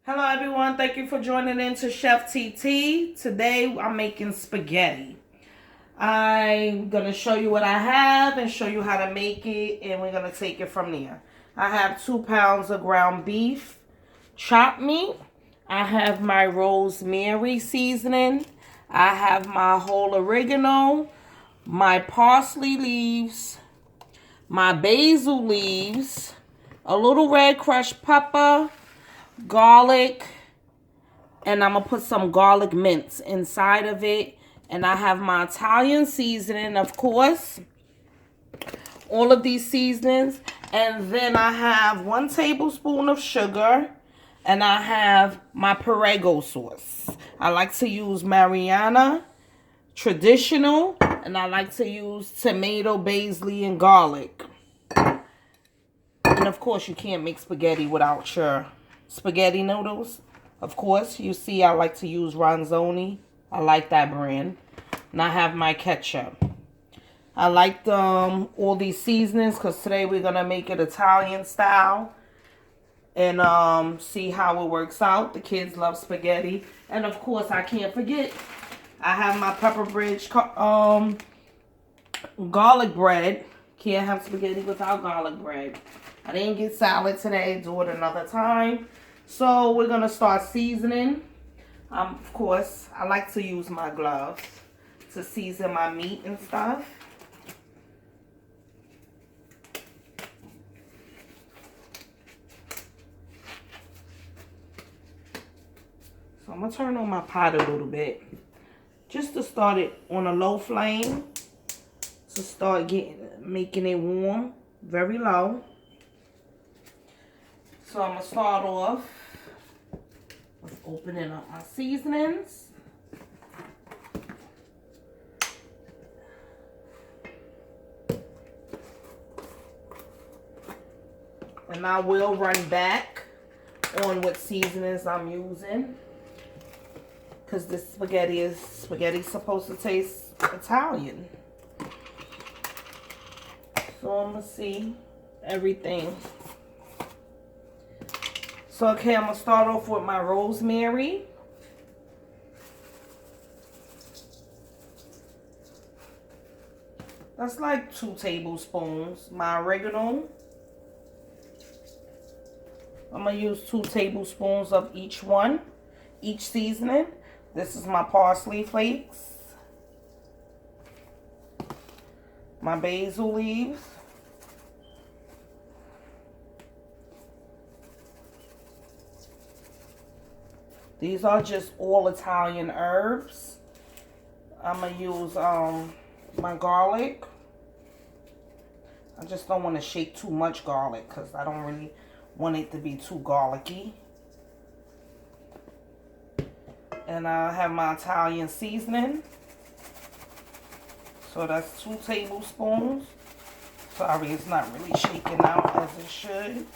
Hello everyone, thank you for joining in to Chef TT. Today I'm making spaghetti. I'm going to show you what I have and show you how to make it, and we're going to take it from there. I have 2 pounds of ground beef, chopped meat. I have my rosemary seasoning. I have my whole oregano, my parsley leaves, my basil leaves, a little red crushed pepper, garlic, and I'm going to put some garlic mints inside of it. And I have my Italian seasoning, of course. All of these seasonings. And then I have 1 tablespoon of sugar. And I have my Perego sauce. I like to use Mariana traditional. And I like to use tomato, basil, and garlic. And of course, you can't make spaghetti without your spaghetti noodles. Of course, you see I like to use Ronzoni. I like that brand. And I have my ketchup. I like all these seasonings because today we're going to make it Italian style. And see how it works out. The kids love spaghetti. And of course, I can't forget, I have my Pepper Bridge garlic bread. Can't have spaghetti without garlic bread. I didn't get salad today. Do it another time. So we're going to start seasoning. Of course, I like to use my gloves to season my meat and stuff. So I'm going to turn on my pot a little bit. Just to start it on a low flame. To start making it warm. Very low. So I'm going to start off with opening up my seasonings. And I will run back on what seasonings I'm using. Because this spaghetti's supposed to taste Italian. So I'm going to see everything. So, okay, I'm going to start off with my rosemary. That's like 2 tablespoons. My oregano. I'm going to use 2 tablespoons of each seasoning. This is my parsley flakes. My basil leaves. These are just all Italian herbs. I'm going to use my garlic. I just don't want to shake too much garlic because I don't really want it to be too garlicky. And I have my Italian seasoning. So that's 2 tablespoons. Sorry, it's not really shaking out as it should.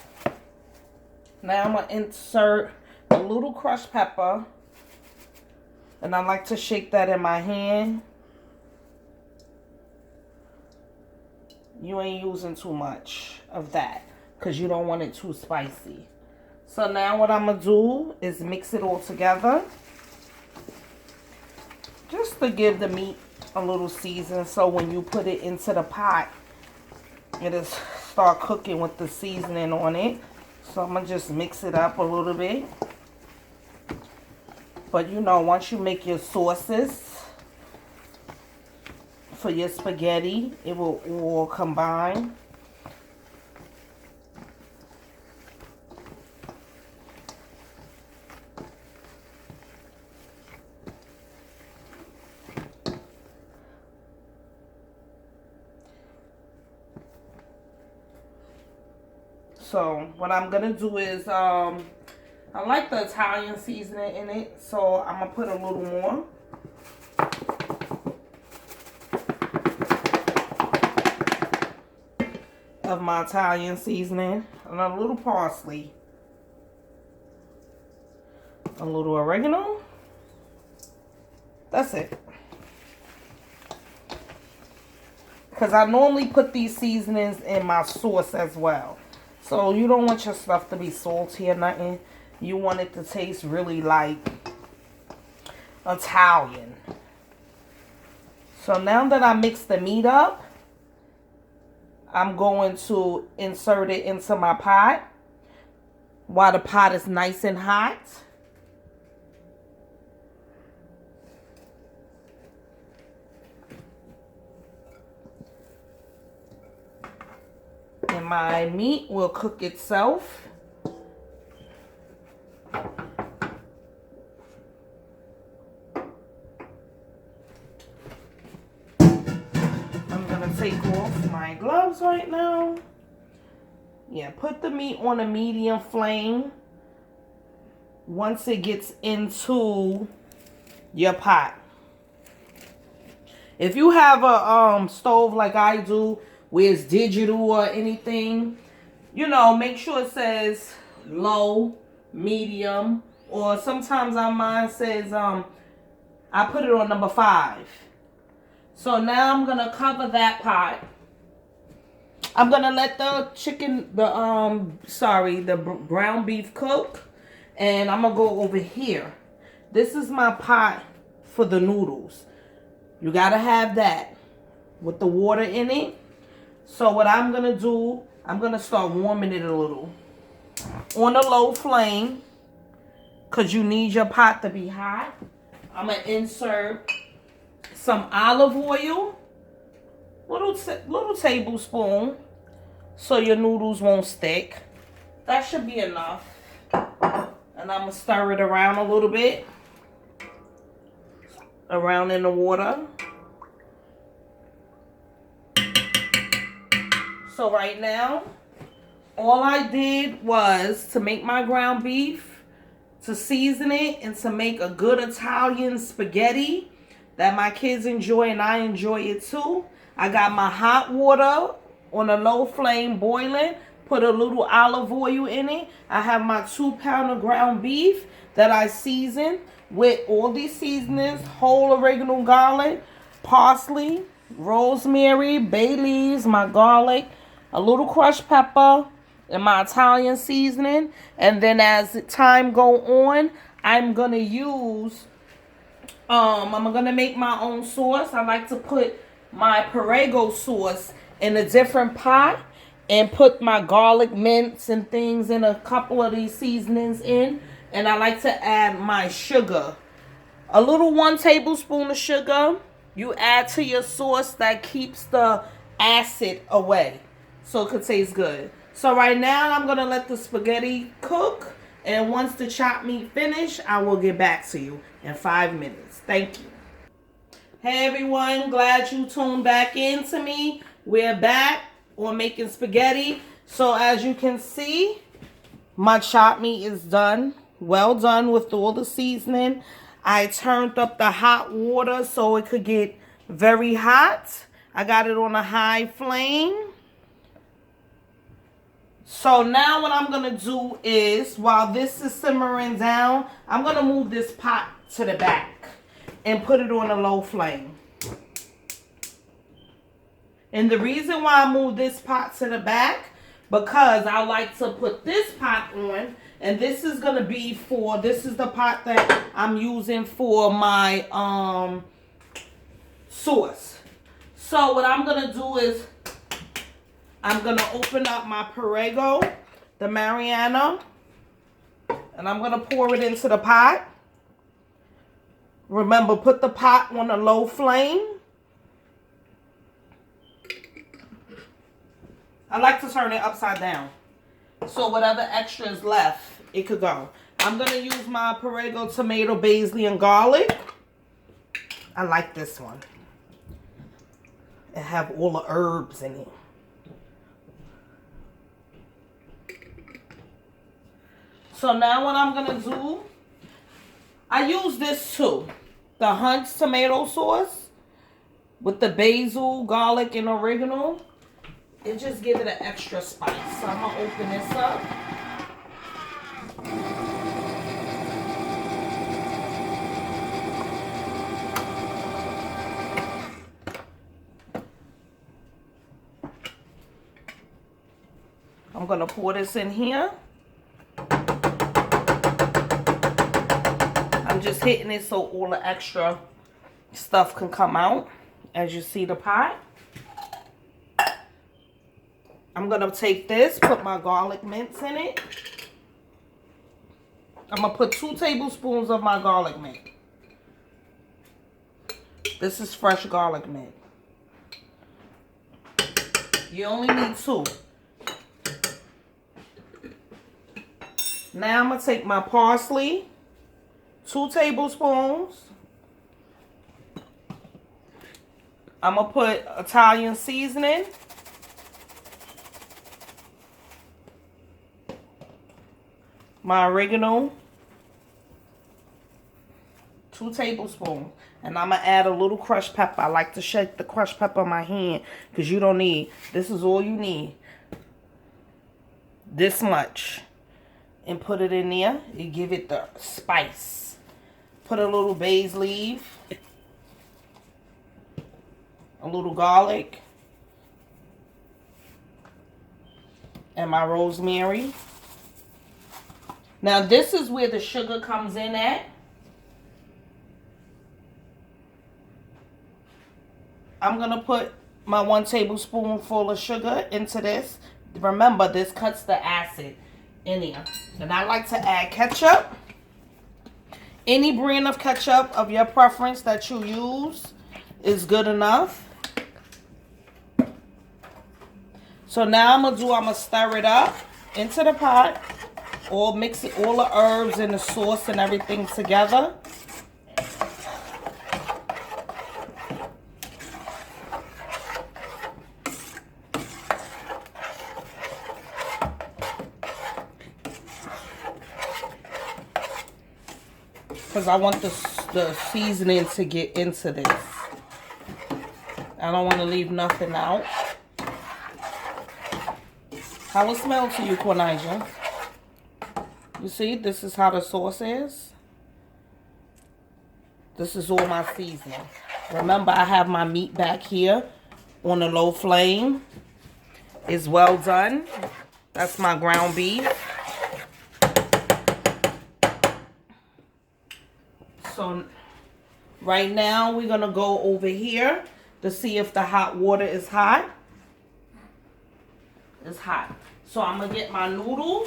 Now I'm going to insert a little crushed pepper. And I like to shake that in my hand. You ain't using too much of that because you don't want it too spicy. So now what I'm going to do is mix it all together. Just to give the meat a little season so when you put it into the pot, it'll start cooking with the seasoning on it. So I'm going to just mix it up a little bit. But you know, once you make your sauces for your spaghetti, it will all combine. So what I'm going to do is, I like the Italian seasoning in it, so I'm going to put a little more. Of my Italian seasoning. And a little parsley. A little oregano. That's it. Because I normally put these seasonings in my sauce as well. So you don't want your stuff to be salty or nothing. You want it to taste really like Italian. So now that I mixed the meat up, I'm going to insert it into my pot while the pot is nice and hot. And my meat will cook itself. Take off my gloves right now. Yeah, put the meat on a medium flame once it gets into your pot. If you have a stove like I do where it's digital or anything, you know, make sure it says low, medium, or sometimes on mine says I put it on number 5. So now I'm going to cover that pot. I'm going to let the ground beef cook. And I'm going to go over here. This is my pot for the noodles. You got to have that with the water in it. So what I'm going to do, I'm going to start warming it a little. On a low flame. Because you need your pot to be hot. I'm going to insert some olive oil, little tablespoon, so your noodles won't stick. That should be enough. And I'm gonna stir it around a little bit, around in the water. So right now, all I did was to make my ground beef, to season it, and to make a good Italian spaghetti that my kids enjoy and I enjoy it too. I got my hot water on a low flame boiling. Put a little olive oil in it. I have my 2-pound of ground beef that I season with all these seasonings. Whole oregano, garlic, parsley, rosemary, bay leaves, my garlic, a little crushed pepper, and my Italian seasoning. And then as time go on, I'm going to use... I'm going to make my own sauce. I like to put my Prego sauce in a different pot and put my garlic mints and things in a couple of these seasonings in. And I like to add my sugar. A little 1 tablespoon of sugar. You add to your sauce that keeps the acid away so it could taste good. So right now I'm going to let the spaghetti cook. And once the chopped meat finish, I will get back to you in 5 minutes. Thank you. Hey everyone, glad you tuned back in to me. We're back on making spaghetti. So as you can see, my chopped meat is done. Well done with all the seasoning. I turned up the hot water so it could get very hot. I got it on a high flame. So now what I'm going to do is, while this is simmering down, I'm going to move this pot to the back and put it on a low flame. And the reason why I move this pot to the back, because I like to put this pot on, and this is going to be for, this is the pot that I'm using for my sauce. So what I'm going to do is, I'm going to open up my Prego, the Mariana, and I'm going to pour it into the pot. Remember, put the pot on a low flame. I like to turn it upside down, so whatever extra is left, it could go. I'm going to use my Prego tomato, basil, and garlic. I like this one. It have all the herbs in it. So now what I'm going to do, I use this too. The Hunt's tomato sauce with the basil, garlic, and oregano. It just gives it an extra spice. So I'm going to open this up. I'm going to pour this in here. just hitting it so all the extra stuff can come out. As you see the pot. I'm going to take this, put my garlic mints in it. I'm going to put 2 tablespoons of my garlic mint. This is fresh garlic mint. You only need 2. Now I'm going to take my parsley, 2 tablespoons. I'm going to put Italian seasoning. My oregano, 2 tablespoons. And I'm going to add a little crushed pepper. I like to shake the crushed pepper in my hand because you don't need, this is all you need. This much. And put it in there and give it the spice. Put a little basil leaf. A little garlic. And my rosemary. Now this is where the sugar comes in at. I'm going to put my 1 tablespoonful of sugar into this. Remember, this cuts the acid in here. And I like to add ketchup. Any brand of ketchup of your preference that you use is good enough. So now I'm going to stir it up into the pot. All mix it, all the herbs and the sauce and everything together. Because I want the seasoning to get into this. I don't want to leave nothing out. How it smell to you, Quinija? You see, this is how the sauce is. This is all my seasoning. Remember, I have my meat back here on a low flame. It's well done. That's my ground beef. So right now we're going to go over here to see if the hot water is hot. It's hot. So I'm going to get my noodles.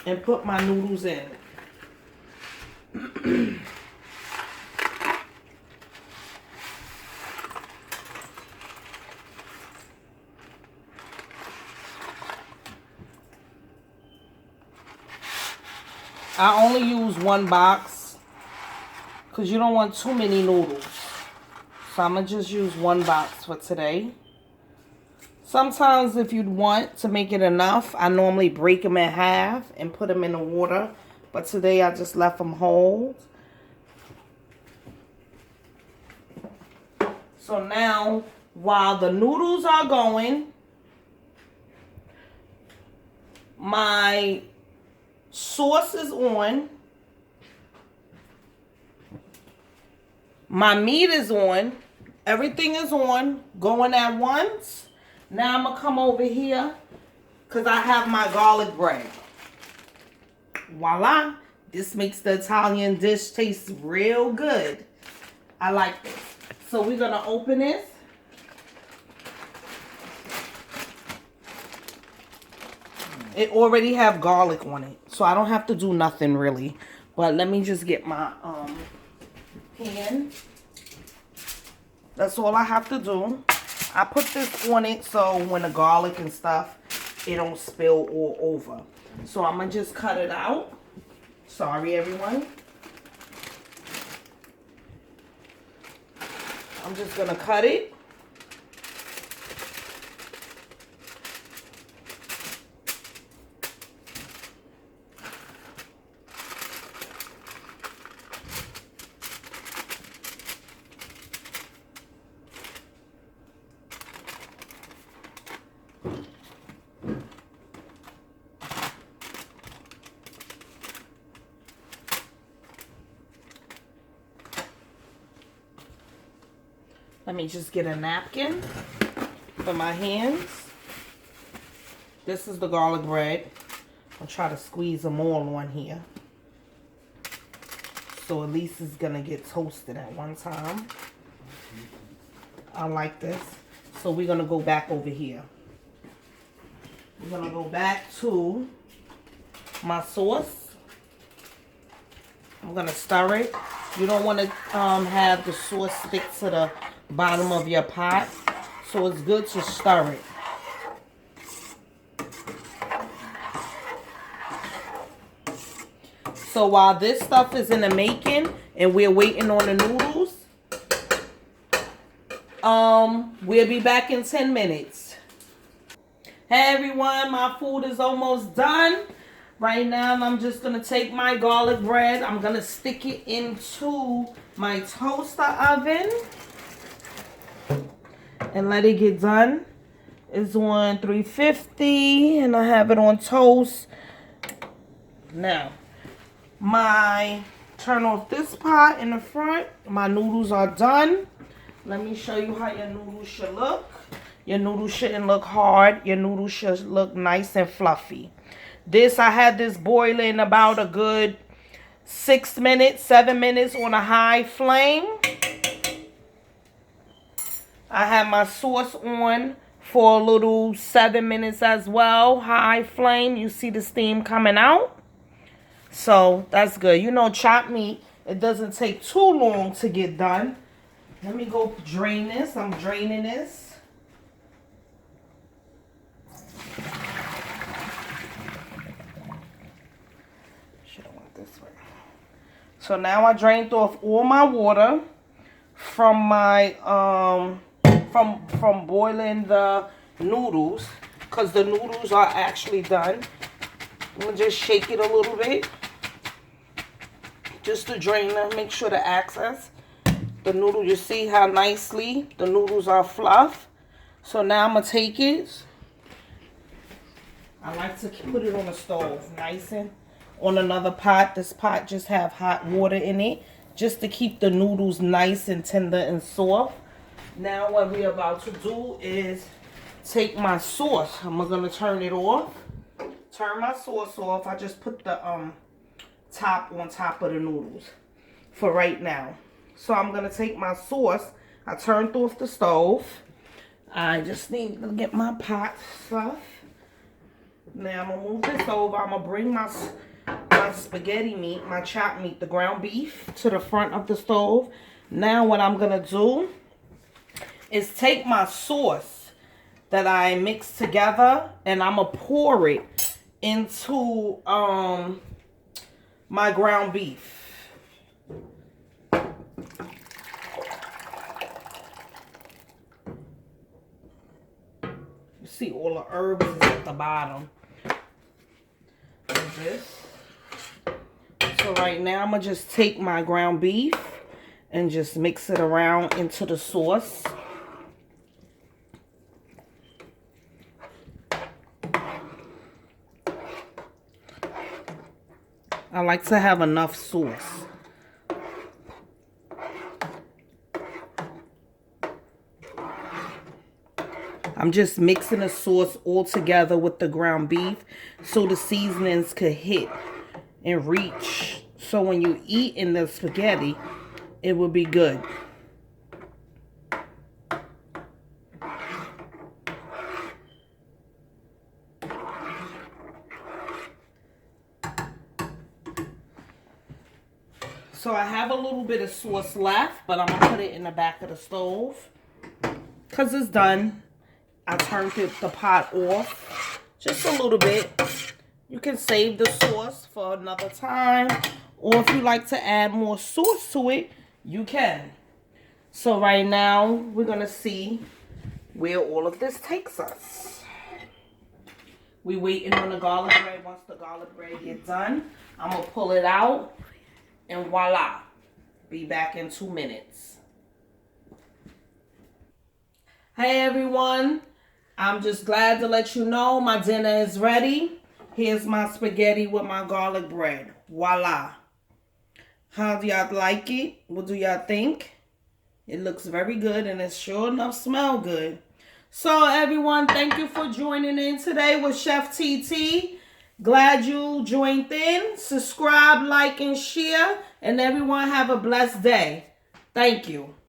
And put my noodles in. I only use 1 box because you don't want too many noodles. So I'm going to just use 1 box for today. Sometimes if you'd want to make it enough, I normally break them in half and put them in the water. But today I just left them whole. So now, while the noodles are going, my sauce is on. My meat is on. Everything is on, going at once. Now I'm going to come over here because I have my garlic bread. Voila. This makes the Italian dish taste real good. I like this. So we're going to open this. It already have garlic on it, so I don't have to do nothing really. But let me just get my pan. That's all I have to do. I put this on it so when the garlic and stuff, it don't spill all over. So I'm going to just cut it out. Sorry, everyone. I'm just going to cut it. Let me just get a napkin for my hands. This is the garlic bread. I'll try to squeeze them all on here. So at least it's going to get toasted at one time. I like this. So we're going to go back over here. We're going to go back to my sauce. I'm going to stir it. You don't want to have the sauce stick to the bottom of your pot. So it's good to stir it. So while this stuff is in the making and we're waiting on the noodles, we'll be back in 10 minutes. Hey everyone, my food is almost done. Right now I'm just going to take my garlic bread. I'm going to stick it into my toaster oven and let it get done. It's on 350 and I have it on toast. Now, turn off this pot in the front. My noodles are done. Let me show you how your noodles should look. Your noodles shouldn't look hard. Your noodles should look nice and fluffy. I had this boiling about a good 6 minutes, 7 minutes on a high flame. I had my sauce on for a little 7 minutes as well. High flame. You see the steam coming out. So that's good. You know, chopped meat, it doesn't take too long to get done. Let me go drain this. I'm draining this. Should have went this way. So now I drained off all my water from my from boiling the noodles, because the noodles are actually done. I'm gonna just shake it a little bit just to drain them, make sure to access the noodle. You see how nicely the noodles are fluff. So now I'm gonna take it. I like to put it on the stove, nice and on another pot. This pot just have hot water in it, just to keep the noodles nice and tender and soft. Now what we're about to do is take my sauce. I'm gonna turn it off. Turn my sauce off. I just put the top on top of the noodles for right now. So I'm gonna take my sauce. I turned off the stove. I just need to get my pot stuff. Now I'm gonna move this over. I'm gonna bring my spaghetti meat, my chopped meat, the ground beef, to the front of the stove. Now what I'm gonna do is take my sauce that I mixed together and I'm gonna pour it into my ground beef. You see all the herbs is at the bottom of this. So right now I'm gonna just take my ground beef and just mix it around into the sauce. I like to have enough sauce. I'm just mixing the sauce all together with the ground beef so the seasonings could hit and reach. So when you eat in the spaghetti, it will be good. So I have a little bit of sauce left, but I'm going to put it in the back of the stove because it's done. I turned the pot off just a little bit. You can save the sauce for another time, or if you like to add more sauce to it, you can. So right now, we're going to see where all of this takes us. We're waiting on the garlic bread. Once the garlic bread gets done, I'm going to pull it out. And voila, be back in 2 minutes. Hey everyone, I'm just glad to let you know my dinner is ready. Here's my spaghetti with my garlic bread. Voila. How do y'all like it? What do y'all think? It looks very good and it sure enough smell good. So everyone, thank you for joining in today with Chef TT. Glad you joined in. Subscribe, like, and share. And everyone have a blessed day. Thank you.